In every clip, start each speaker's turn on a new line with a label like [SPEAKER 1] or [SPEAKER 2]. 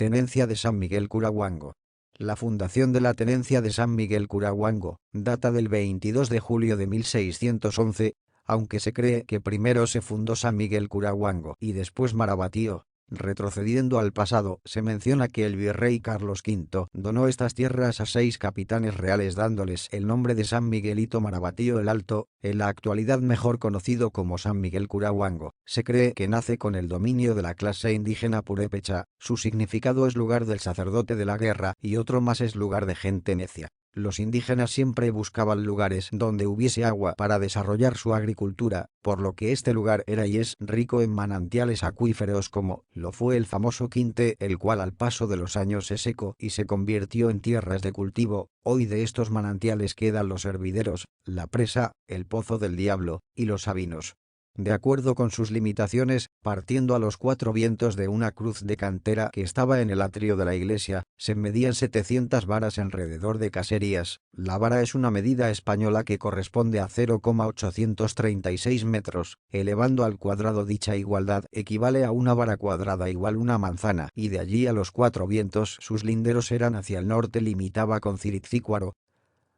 [SPEAKER 1] Tenencia de San Miguel Curahuango. La fundación de la Tenencia de San Miguel Curahuango data del 22 de julio de 1611, aunque se cree que primero se fundó San Miguel Curahuango y después Marabatío. Retrocediendo al pasado, se menciona que el virrey Carlos V donó estas tierras a 6 capitanes reales dándoles el nombre de San Miguelito Marabatío el Alto, en la actualidad mejor conocido como San Miguel Curahuango. Se cree que nace con el dominio de la clase indígena purépecha, su significado es lugar del sacerdote de la guerra y otro más es lugar de gente necia. Los indígenas siempre buscaban lugares donde hubiese agua para desarrollar su agricultura, por lo que este lugar era y es rico en manantiales acuíferos como lo fue el famoso Quinte, el cual al paso de los años se secó y se convirtió en tierras de cultivo. Hoy de estos manantiales quedan los hervideros, la presa, el Pozo del Diablo y los sabinos. De acuerdo con sus limitaciones, partiendo a los 4 vientos de una cruz de cantera que estaba en el atrio de la iglesia, se medían 700 varas alrededor de caserías. La vara es una medida española que corresponde a 0,836 metros, elevando al cuadrado dicha igualdad equivale a una vara cuadrada igual una manzana, y de allí a los 4 vientos sus linderos eran hacia el norte limitaba con Ciricícuaro,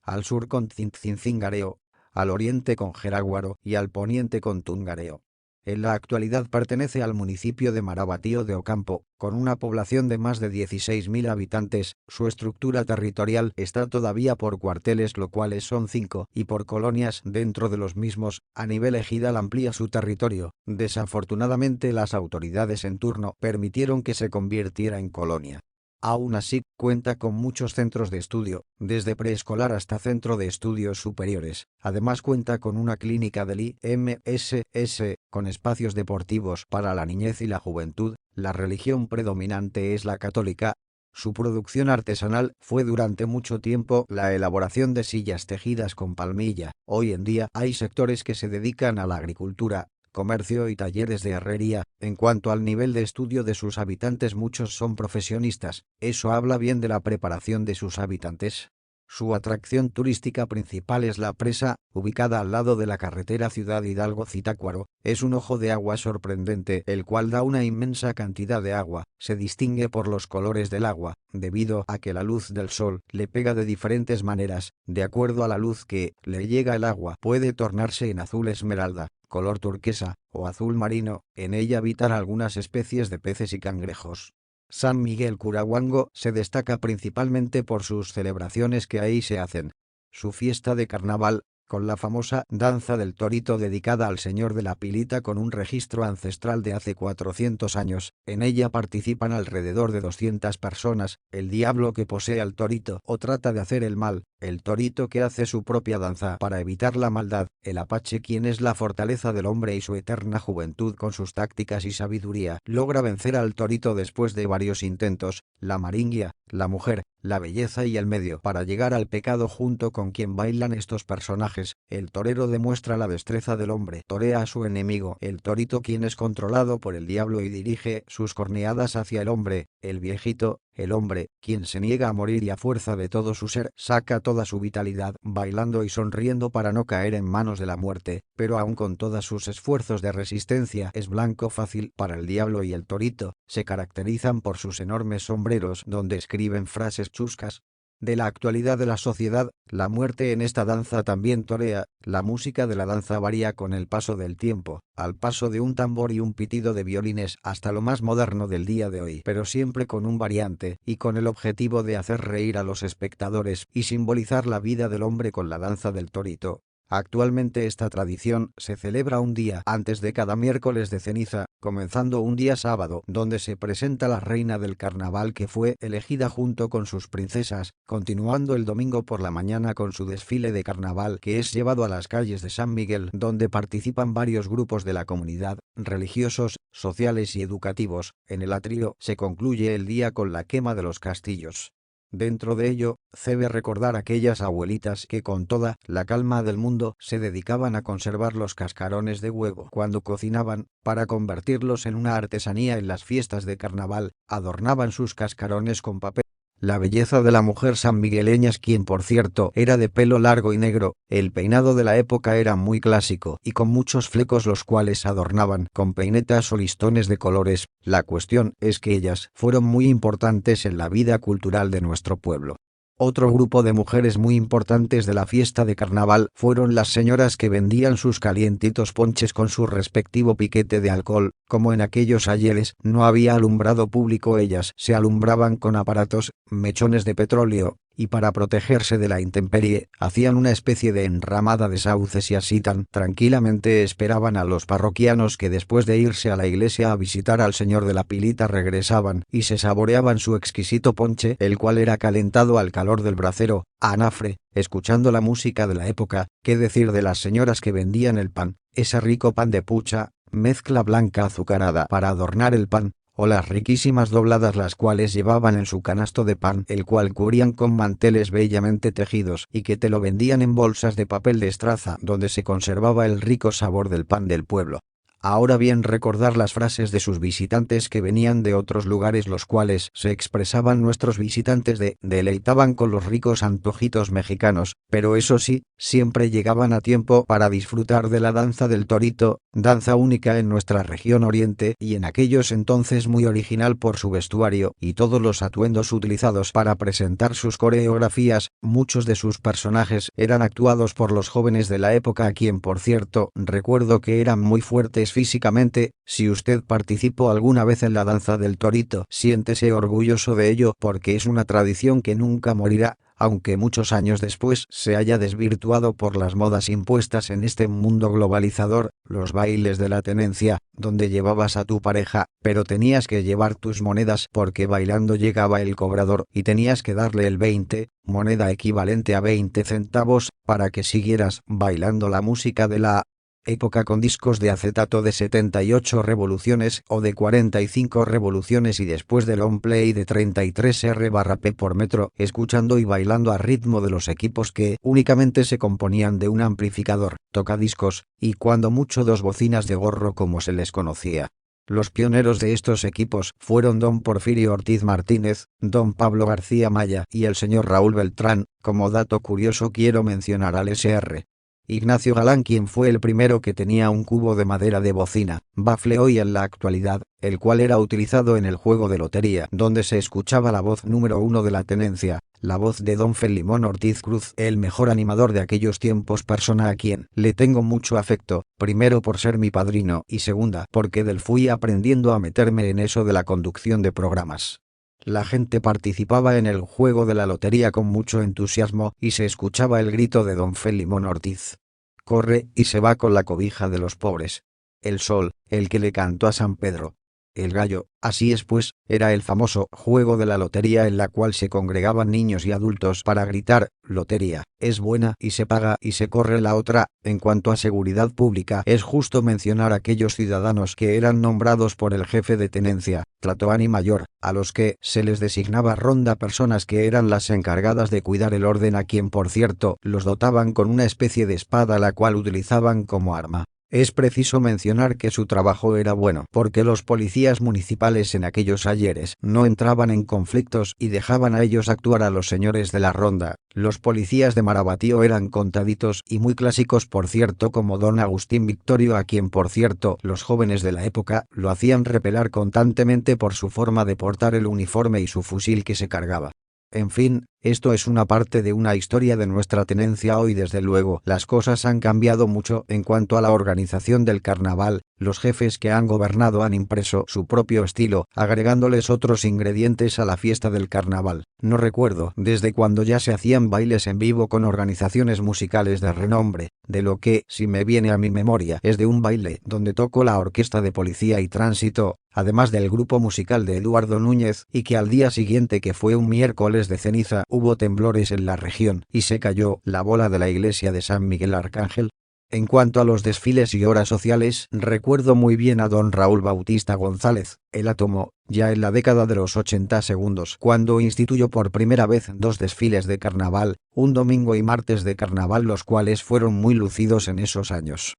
[SPEAKER 1] al sur con Cincincingareo, al oriente con Jeráguaro y al poniente con Tungareo. En la actualidad pertenece al municipio de Marabatío de Ocampo, con una población de más de 16.000 habitantes. Su estructura territorial está todavía por cuarteles, lo cuales son 5, y por colonias dentro de los mismos. A nivel ejidal amplía su territorio. Desafortunadamente las autoridades en turno permitieron que se convirtiera en colonia. Aún así, cuenta con muchos centros de estudio, desde preescolar hasta centro de estudios superiores. Además cuenta con una clínica del IMSS, con espacios deportivos para la niñez y la juventud. La religión predominante es la católica. Su producción artesanal fue durante mucho tiempo la elaboración de sillas tejidas con palmilla. Hoy en día hay sectores que se dedican a la agricultura, comercio y talleres de herrería. En cuanto al nivel de estudio de sus habitantes, muchos son profesionistas. Eso habla bien de la preparación de sus habitantes. Su atracción turística principal es la presa, ubicada al lado de la carretera Ciudad Hidalgo-Zitácuaro. Es un ojo de agua sorprendente, el cual da una inmensa cantidad de agua. Se distingue por los colores del agua, debido a que la luz del sol le pega de diferentes maneras. De acuerdo a la luz que le llega el agua, puede tornarse en azul esmeralda, color turquesa o azul marino. En ella habitan algunas especies de peces y cangrejos. San Miguel Curahuango se destaca principalmente por sus celebraciones que ahí se hacen. Su fiesta de carnaval, con la famosa danza del torito dedicada al señor de la Pilita con un registro ancestral de hace 400 años, en ella participan alrededor de 200 personas, el diablo que posee al torito o trata de hacer el mal, el torito que hace su propia danza para evitar la maldad, el apache quien es la fortaleza del hombre y su eterna juventud con sus tácticas y sabiduría, logra vencer al torito después de varios intentos, la maringuia, la mujer, la belleza y el medio para llegar al pecado junto con quien bailan estos personajes. El torero demuestra la destreza del hombre, torea a su enemigo, el torito quien es controlado por el diablo y dirige sus corneadas hacia el hombre, el viejito, el hombre, quien se niega a morir y a fuerza de todo su ser saca toda su vitalidad bailando y sonriendo para no caer en manos de la muerte, pero aun con todos sus esfuerzos de resistencia es blanco fácil para el diablo y el torito. Se caracterizan por sus enormes sombreros donde escriben frases chuscas. De la actualidad de la sociedad, la muerte en esta danza también torea. La música de la danza varía con el paso del tiempo, al paso de un tambor y un pitido de violines hasta lo más moderno del día de hoy, pero siempre con un variante y con el objetivo de hacer reír a los espectadores y simbolizar la vida del hombre con la danza del torito. Actualmente esta tradición se celebra un día antes de cada miércoles de ceniza, comenzando un día sábado, donde se presenta la reina del carnaval que fue elegida junto con sus princesas, continuando el domingo por la mañana con su desfile de carnaval que es llevado a las calles de San Miguel, donde participan varios grupos de la comunidad, religiosos, sociales y educativos. En el atrio se concluye el día con la quema de los castillos. Dentro de ello, debe recordar aquellas abuelitas que con toda la calma del mundo se dedicaban a conservar los cascarones de huevo cuando cocinaban, para convertirlos en una artesanía en las fiestas de carnaval, adornaban sus cascarones con papel La belleza de la mujer sanmigueleña, quien por cierto era de pelo largo y negro, el peinado de la época era muy clásico y con muchos flecos los cuales adornaban con peinetas o listones de colores. La cuestión es que ellas fueron muy importantes en la vida cultural de nuestro pueblo. Otro grupo de mujeres muy importantes de la fiesta de carnaval fueron las señoras que vendían sus calientitos ponches con su respectivo piquete de alcohol. Como en aquellos ayeres no había alumbrado público, ellas se alumbraban con aparatos, mechones de petróleo, y para protegerse de la intemperie, hacían una especie de enramada de sauces y así tan tranquilamente esperaban a los parroquianos que después de irse a la iglesia a visitar al señor de la pilita regresaban y se saboreaban su exquisito ponche, el cual era calentado al calor del brasero, a anafre, escuchando la música de la época. Qué decir de las señoras que vendían el pan, ese rico pan de pucha, mezcla blanca azucarada para adornar el pan, o las riquísimas dobladas las cuales llevaban en su canasto de pan, el cual cubrían con manteles bellamente tejidos y que te lo vendían en bolsas de papel de estraza donde se conservaba el rico sabor del pan del pueblo. Ahora bien, recordar las frases de sus visitantes que venían de otros lugares, los cuales se expresaban nuestros visitantes deleitaban con los ricos antojitos mexicanos, pero eso sí, siempre llegaban a tiempo para disfrutar de la danza del torito, danza única en nuestra región oriente y en aquellos entonces muy original por su vestuario y todos los atuendos utilizados para presentar sus coreografías. Muchos de sus personajes eran actuados por los jóvenes de la época, a quien por cierto recuerdo que eran muy fuertes físicamente. Si usted participó alguna vez en la danza del torito, siéntese orgulloso de ello porque es una tradición que nunca morirá, aunque muchos años después se haya desvirtuado por las modas impuestas en este mundo globalizador. Los bailes de la tenencia, donde llevabas a tu pareja, pero tenías que llevar tus monedas porque bailando llegaba el cobrador y tenías que darle el 20, moneda equivalente a 20 centavos, para que siguieras bailando la música de la época con discos de acetato de 78 revoluciones o de 45 revoluciones y después del long play de 33 R/P por metro, escuchando y bailando a ritmo de los equipos que únicamente se componían de un amplificador, tocadiscos, y cuando mucho dos bocinas de gorro como se les conocía. Los pioneros de estos equipos fueron don Porfirio Ortiz Martínez, don Pablo García Maya y el señor Raúl Beltrán. Como dato curioso quiero mencionar al Sr. Ignacio Galán, quien fue el primero que tenía un cubo de madera de bocina, bafle hoy en la actualidad, el cual era utilizado en el juego de lotería, donde se escuchaba la voz número 1 de la tenencia, la voz de don Felimón Ortiz Cruz, el mejor animador de aquellos tiempos, persona a quien le tengo mucho afecto, primero por ser mi padrino y segunda porque del fui aprendiendo a meterme en eso de la conducción de programas. La gente participaba en el juego de la lotería con mucho entusiasmo y se escuchaba el grito de don Felimón Ortiz: corre y se va con la cobija de los pobres. El sol, el que le cantó a San Pedro. El gallo, así es pues, era el famoso juego de la lotería en la cual se congregaban niños y adultos para gritar: lotería, es buena y se paga y se corre la otra. En cuanto a seguridad pública, es justo mencionar aquellos ciudadanos que eran nombrados por el jefe de tenencia, Tlatoani Mayor, a los que se les designaba ronda, personas que eran las encargadas de cuidar el orden, a quien por cierto los dotaban con una especie de espada la cual utilizaban como arma. Es preciso mencionar que su trabajo era bueno, porque los policías municipales en aquellos ayeres no entraban en conflictos y dejaban a ellos actuar a los señores de la ronda. Los policías de Marabatío eran contaditos y muy clásicos, por cierto, como don Agustín Victorio, a quien por cierto los jóvenes de la época lo hacían repelar constantemente por su forma de portar el uniforme y su fusil que se cargaba. En fin, esto es una parte de una historia de nuestra tenencia. Hoy desde luego las cosas han cambiado mucho en cuanto a la organización del carnaval. Los jefes que han gobernado han impreso su propio estilo, agregándoles otros ingredientes a la fiesta del carnaval. No recuerdo desde cuando ya se hacían bailes en vivo con organizaciones musicales de renombre. De lo que, si me viene a mi memoria, es de un baile donde tocó la orquesta de policía y tránsito, además del grupo musical de Eduardo Núñez, y que al día siguiente, que fue un miércoles de ceniza, hubo temblores en la región y se cayó la bola de la iglesia de San Miguel Arcángel. En cuanto a los desfiles y horas sociales, recuerdo muy bien a don Raúl Bautista González, el Átomo, ya en la década de los 80 segundos, cuando instituyó por primera vez dos desfiles de carnaval, un domingo y martes de carnaval, los cuales fueron muy lucidos en esos años.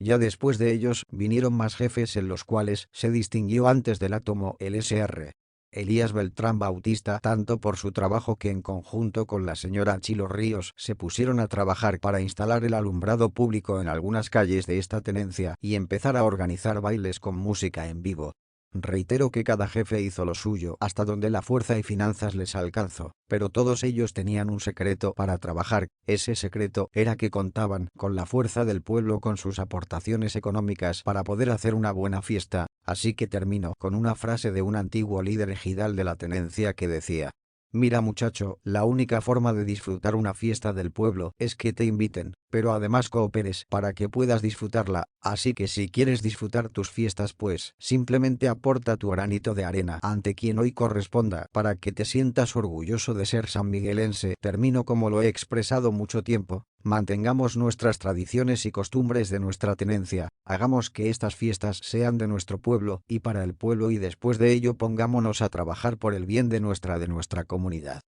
[SPEAKER 1] Ya después de ellos vinieron más jefes, en los cuales se distinguió antes del Átomo el Sr. Elías Beltrán Bautista, tanto por su trabajo que en conjunto con la señora Chilo Ríos se pusieron a trabajar para instalar el alumbrado público en algunas calles de esta tenencia y empezar a organizar bailes con música en vivo. Reitero que cada jefe hizo lo suyo hasta donde la fuerza y finanzas les alcanzó, pero todos ellos tenían un secreto para trabajar. Ese secreto era que contaban con la fuerza del pueblo, con sus aportaciones económicas para poder hacer una buena fiesta. Así que termino con una frase de un antiguo líder ejidal de la tenencia que decía: mira muchacho, la única forma de disfrutar una fiesta del pueblo es que te inviten, pero además cooperes para que puedas disfrutarla, así que si quieres disfrutar tus fiestas pues simplemente aporta tu granito de arena ante quien hoy corresponda para que te sientas orgulloso de ser sanmiguelense. Termino como lo he expresado mucho tiempo: mantengamos nuestras tradiciones y costumbres de nuestra tenencia, hagamos que estas fiestas sean de nuestro pueblo y para el pueblo, y después de ello pongámonos a trabajar por el bien de nuestra comunidad.